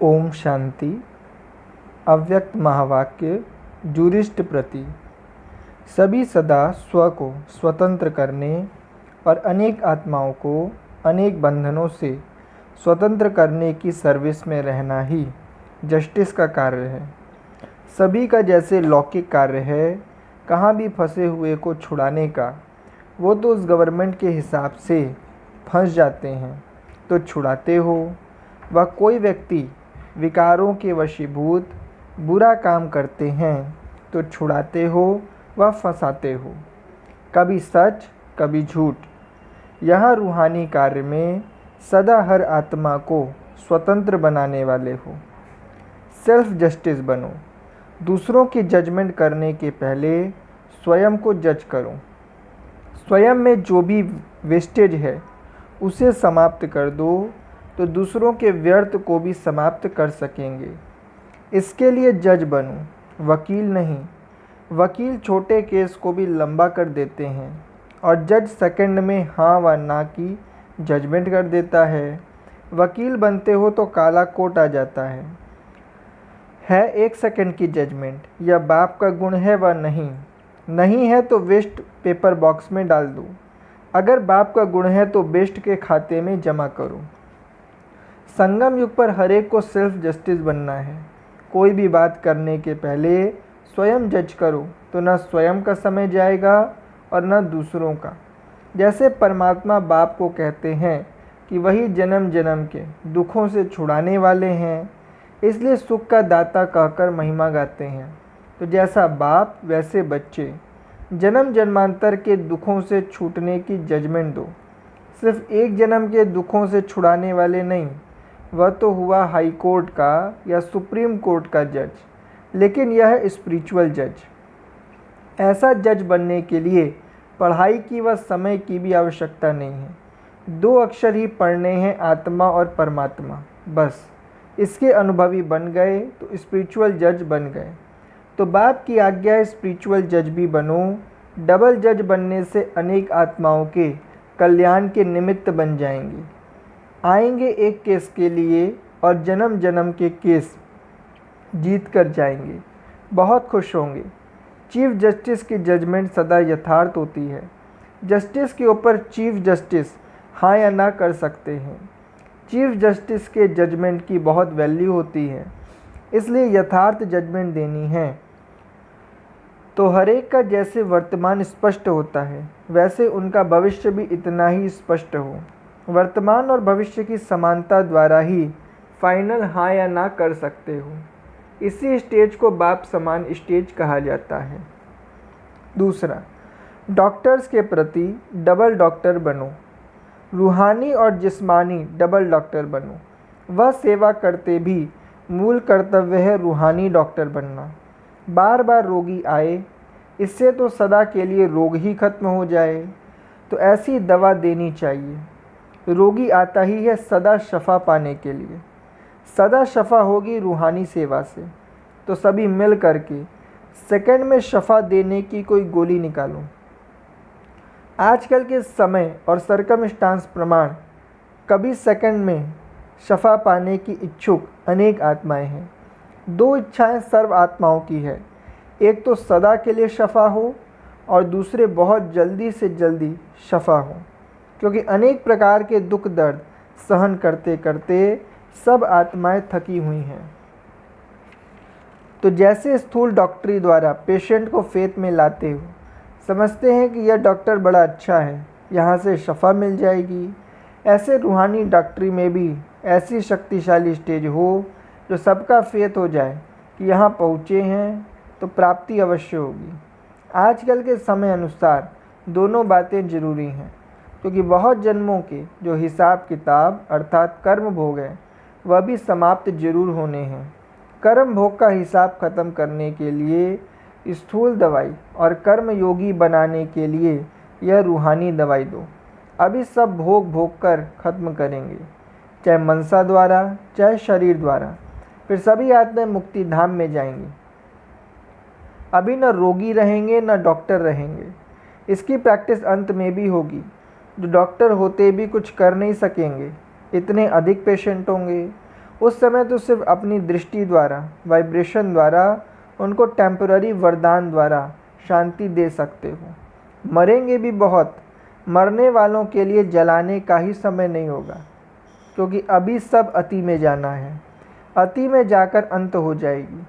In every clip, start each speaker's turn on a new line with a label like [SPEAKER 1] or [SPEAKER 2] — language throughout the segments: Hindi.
[SPEAKER 1] ओम शांति। अव्यक्त महावाक्य जूरिस्ट प्रति। सभी सदा स्व को स्वतंत्र करने और अनेक आत्माओं को अनेक बंधनों से स्वतंत्र करने की सर्विस में रहना ही जस्टिस का कार्य है। सभी का जैसे लौकिक कार्य है कहाँ भी फंसे हुए को छुड़ाने का, वो तो उस गवर्नमेंट के हिसाब से फंस जाते हैं तो छुड़ाते हो। वह कोई व्यक्ति विकारों के वशीभूत बुरा काम करते हैं तो छुड़ाते हो व फंसाते हो, कभी सच कभी झूठ। यह रूहानी कार्य में सदा हर आत्मा को स्वतंत्र बनाने वाले हो। सेल्फ जस्टिस बनो। दूसरों की जजमेंट करने के पहले स्वयं को जज करो। स्वयं में जो भी वेस्टेज है उसे समाप्त कर दो तो दूसरों के व्यर्थ को भी समाप्त कर सकेंगे। इसके लिए जज बनो, वकील नहीं। वकील छोटे केस को भी लंबा कर देते हैं और जज सेकंड में हाँ व ना की जजमेंट कर देता है। वकील बनते हो तो काला कोट आ जाता है 1 सेकंड की जजमेंट। यह बाप का गुण है व नहीं है तो वेस्ट पेपर बॉक्स में डाल दो। अगर बाप का गुण है तो बेस्ट के खाते में जमा करो। संगम युग पर हर एक को सेल्फ जस्टिस बनना है। कोई भी बात करने के पहले स्वयं जज करो तो न स्वयं का समय जाएगा और न दूसरों का। जैसे परमात्मा बाप को कहते हैं कि वही जन्म जन्म के दुखों से छुड़ाने वाले हैं, इसलिए सुख का दाता कहकर महिमा गाते हैं। तो जैसा बाप वैसे बच्चे जन्म जन्मांतर के दुखों से छूटने की जजमेंट दो। सिर्फ एक जन्म के दुखों से छुड़ाने वाले नहीं, वह तो हुआ हाई कोर्ट का या सुप्रीम कोर्ट का जज, लेकिन यह स्पिरिचुअल जज। ऐसा जज बनने के लिए पढ़ाई की व समय की भी आवश्यकता नहीं है। 2 अक्षर ही पढ़ने हैं, आत्मा और परमात्मा, बस। इसके अनुभवी बन गए तो स्पिरिचुअल जज बन गए। तो बाप की आज्ञा है स्पिरिचुअल जज भी बनो। डबल जज बनने से अनेक आत्माओं के कल्याण के निमित्त बन जाएंगे। आएंगे एक केस के लिए और जन्म जन्म के केस जीत कर जाएंगे, बहुत खुश होंगे। चीफ जस्टिस की जजमेंट सदा यथार्थ होती है। जस्टिस के ऊपर चीफ जस्टिस हाँ या ना कर सकते हैं। चीफ जस्टिस के जजमेंट की बहुत वैल्यू होती है, इसलिए यथार्थ जजमेंट देनी है। तो हर एक का जैसे वर्तमान स्पष्ट होता है वैसे उनका भविष्य भी इतना ही स्पष्ट हो। वर्तमान और भविष्य की समानता द्वारा ही फाइनल हाँ या ना कर सकते हो। इसी स्टेज को बाप समान स्टेज कहा जाता है। दूसरा, डॉक्टर्स के प्रति डबल डॉक्टर बनो। रूहानी और जिस्मानी डबल डॉक्टर बनो। वह सेवा करते भी मूल कर्तव्य है रूहानी डॉक्टर बनना। बार बार रोगी आए, इससे तो सदा के लिए रोग ही खत्म हो जाए, तो ऐसी दवा देनी चाहिए। रोगी आता ही है सदा शफा पाने के लिए। सदा शफा होगी रूहानी सेवा से, तो सभी मिल करके सेकंड में शफा देने की कोई गोली निकालो। आजकल के समय और सरकमस्टांस प्रमाण कभी सेकंड में शफा पाने की इच्छुक अनेक आत्माएं हैं। 2 इच्छाएं सर्व आत्माओं की है, एक तो सदा के लिए शफा हो और दूसरे बहुत जल्दी से जल्दी शफा हो, क्योंकि अनेक प्रकार के दुख दर्द सहन करते करते सब आत्माएं थकी हुई हैं। तो जैसे स्थूल डॉक्टरी द्वारा पेशेंट को फेथ में लाते हो, समझते हैं कि यह डॉक्टर बड़ा अच्छा है, यहाँ से शफा मिल जाएगी, ऐसे रूहानी डॉक्टरी में भी ऐसी शक्तिशाली स्टेज हो जो सबका फेथ हो जाए कि यहाँ पहुँचे हैं तो प्राप्ति अवश्य होगी। आजकल के समय अनुसार दोनों बातें जरूरी हैं, क्योंकि बहुत जन्मों के जो हिसाब किताब अर्थात कर्म भोग हैं वह भी समाप्त जरूर होने हैं। कर्म भोग का हिसाब खत्म करने के लिए स्थूल दवाई और कर्म योगी बनाने के लिए यह रूहानी दवाई दो। अभी सब भोग कर खत्म करेंगे, चाहे मनसा द्वारा चाहे शरीर द्वारा। फिर सभी आत्माएं मुक्ति धाम में जाएंगी। अभी न रोगी रहेंगे न डॉक्टर रहेंगे। इसकी प्रैक्टिस अंत में भी होगी। जो डॉक्टर होते भी कुछ कर नहीं सकेंगे, इतने अधिक पेशेंट होंगे। उस समय तो सिर्फ अपनी दृष्टि द्वारा, वाइब्रेशन द्वारा, उनको टेम्पररी वरदान द्वारा शांति दे सकते हो। मरेंगे भी बहुत। मरने वालों के लिए जलाने का ही समय नहीं होगा, क्योंकि अभी सब अति में जाना है। अति में जाकर अंत हो जाएगी।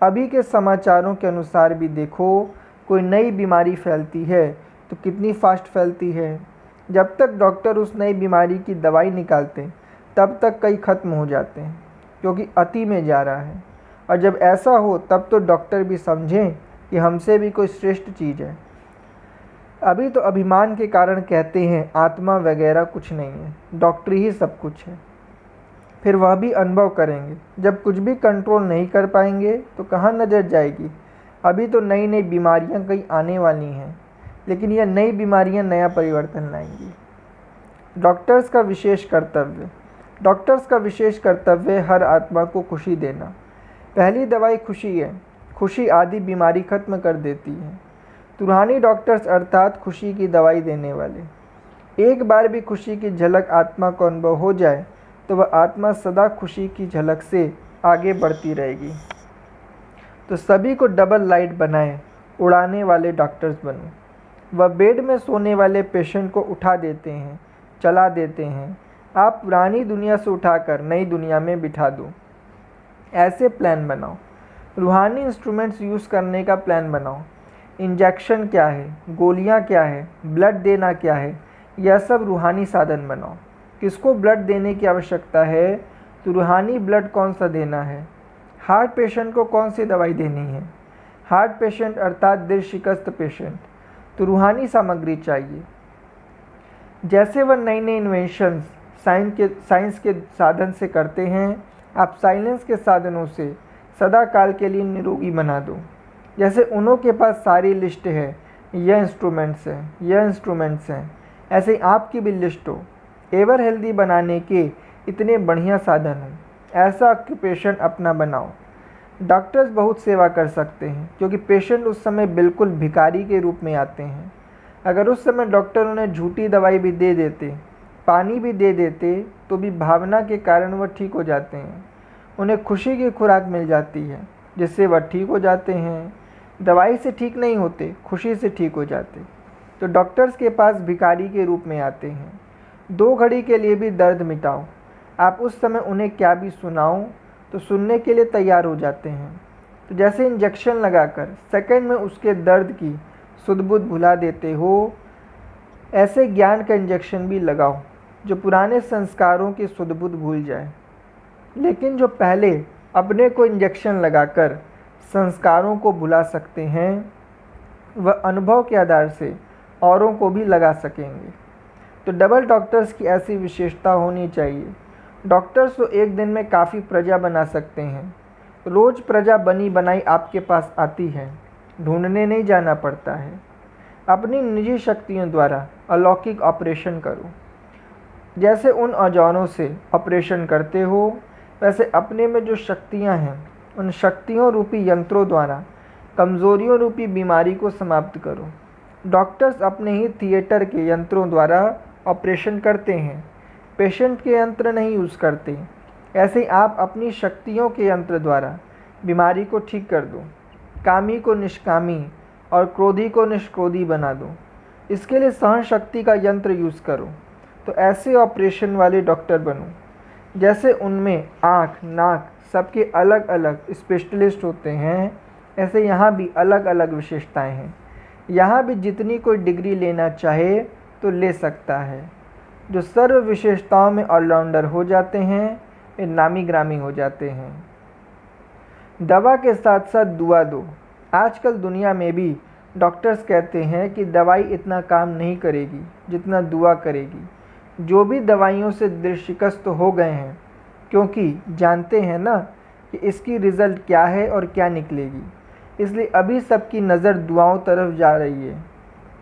[SPEAKER 1] अभी के समाचारों के अनुसार भी देखो, कोई नई बीमारी फैलती है तो कितनी फास्ट फैलती है। जब तक डॉक्टर उस नई बीमारी की दवाई निकालते तब तक कई खत्म हो जाते हैं, क्योंकि अति में जा रहा है। और जब ऐसा हो तब तो डॉक्टर भी समझें कि हमसे भी कोई श्रेष्ठ चीज़ है। अभी तो अभिमान के कारण कहते हैं आत्मा वगैरह कुछ नहीं है, डॉक्टरी ही सब कुछ है। फिर वह भी अनुभव करेंगे। जब कुछ भी कंट्रोल नहीं कर पाएंगे तो कहाँ नज़र जाएगी। अभी तो नई नई बीमारियां कई आने वाली हैं, लेकिन यह नई बीमारियां नया परिवर्तन लाएंगी। डॉक्टर्स का विशेष कर्तव्य हर आत्मा को खुशी देना। पहली दवाई खुशी है। खुशी आदि बीमारी खत्म कर देती है। रूहानी डॉक्टर्स अर्थात खुशी की दवाई देने वाले। एक बार भी खुशी की झलक आत्मा को अनुभव हो जाए तो वह आत्मा सदा खुशी की झलक से आगे बढ़ती रहेगी। तो सभी को डबल लाइट बनाएं, उड़ाने वाले डॉक्टर्स बनो। वह बेड में सोने वाले पेशेंट को उठा देते हैं, चला देते हैं। आप पुरानी दुनिया से उठाकर नई दुनिया में बिठा दो। ऐसे प्लान बनाओ। रूहानी इंस्ट्रूमेंट्स यूज़ करने का प्लान बनाओ। इंजेक्शन क्या है, गोलियां क्या है, ब्लड देना क्या है, यह सब रूहानी साधन बनाओ। किसको ब्लड देने की आवश्यकता है तो रूहानी ब्लड कौन सा देना है। हार्ट पेशेंट को कौन सी दवाई देनी है। हार्ट पेशेंट अर्थात दिल शिकस्त पेशेंट, तो रूहानी सामग्री चाहिए। जैसे वह नई नई इन्वेंशंस साइंस के साधन से करते हैं, आप साइलेंस के साधनों से सदा काल के लिए निरोगी बना दो। जैसे उन्हों के पास सारी लिस्ट है, यह इंस्ट्रूमेंट्स हैं, ऐसे आपकी भी लिस्ट हो। एवर हेल्दी बनाने के इतने बढ़िया साधन हो। ऐसा ऑक्यूपेशन अपना बनाओ। डॉक्टर्स बहुत सेवा कर सकते हैं, क्योंकि पेशेंट उस समय बिल्कुल भिखारी के रूप में आते हैं। अगर उस समय डॉक्टर उन्हें झूठी दवाई भी दे देते, पानी भी दे देते, तो भी भावना के कारण वह ठीक हो जाते हैं। उन्हें खुशी की खुराक मिल जाती है, जिससे वह ठीक हो जाते हैं। दवाई से ठीक नहीं होते, खुशी से ठीक हो जाते। तो डॉक्टर्स के पास भिखारी के रूप में आते हैं। 2 घड़ी के लिए भी दर्द मिटाओ। आप उस समय उन्हें क्या भी सुनाओ तो सुनने के लिए तैयार हो जाते हैं। तो जैसे इंजेक्शन लगाकर सेकंड में उसके दर्द की सुध-बुध भुला देते हो, ऐसे ज्ञान का इंजेक्शन भी लगाओ जो पुराने संस्कारों की सुध-बुध भूल जाए। लेकिन जो पहले अपने को इंजेक्शन लगाकर संस्कारों को भुला सकते हैं, वह अनुभव के आधार से औरों को भी लगा सकेंगे। तो डबल डॉक्टर्स की ऐसी विशेषता होनी चाहिए। डॉक्टर्स तो एक दिन में काफ़ी प्रजा बना सकते हैं। रोज़ प्रजा बनी बनाई आपके पास आती है, ढूंढने नहीं जाना पड़ता है। अपनी निजी शक्तियों द्वारा अलौकिक ऑपरेशन करो। जैसे उन औजारों से ऑपरेशन करते हो, वैसे अपने में जो शक्तियां हैं, उन शक्तियों रूपी यंत्रों द्वारा कमज़ोरियों रूपी बीमारी को समाप्त करो। डॉक्टर्स अपने ही थिएटर के यंत्रों द्वारा ऑपरेशन करते हैं, पेशेंट के यंत्र नहीं यूज़ करते। ऐसे ही आप अपनी शक्तियों के यंत्र द्वारा बीमारी को ठीक कर दो। कामी को निष्कामी और क्रोधी को निष्क्रोधी बना दो। इसके लिए सहन शक्ति का यंत्र यूज़ करो। तो ऐसे ऑपरेशन वाले डॉक्टर बनो। जैसे उनमें आँख, नाक सबके अलग अलग स्पेशलिस्ट होते हैं, ऐसे यहाँ भी अलग अलग विशेषताएं हैं। यहाँ भी जितनी कोई डिग्री लेना चाहे तो ले सकता है। जो सर्व विशेषताओं में ऑलराउंडर हो जाते हैं, वे नामी ग्रामी हो जाते हैं। दवा के साथ साथ दुआ दो। आजकल दुनिया में भी डॉक्टर्स कहते हैं कि दवाई इतना काम नहीं करेगी जितना दुआ करेगी। जो भी दवाइयों से दिल शिकस्त हो गए हैं, क्योंकि जानते हैं ना कि इसकी रिज़ल्ट क्या है और क्या निकलेगी, इसलिए अभी सबकी नज़र दुआओं तरफ जा रही है।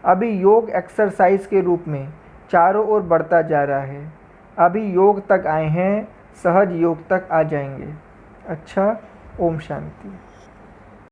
[SPEAKER 1] अभी योग एक्सरसाइज के रूप में चारों ओर बढ़ता जा रहा है। अभी योग तक आए हैं, सहज योग तक आ जाएंगे। अच्छा, ओम शांति।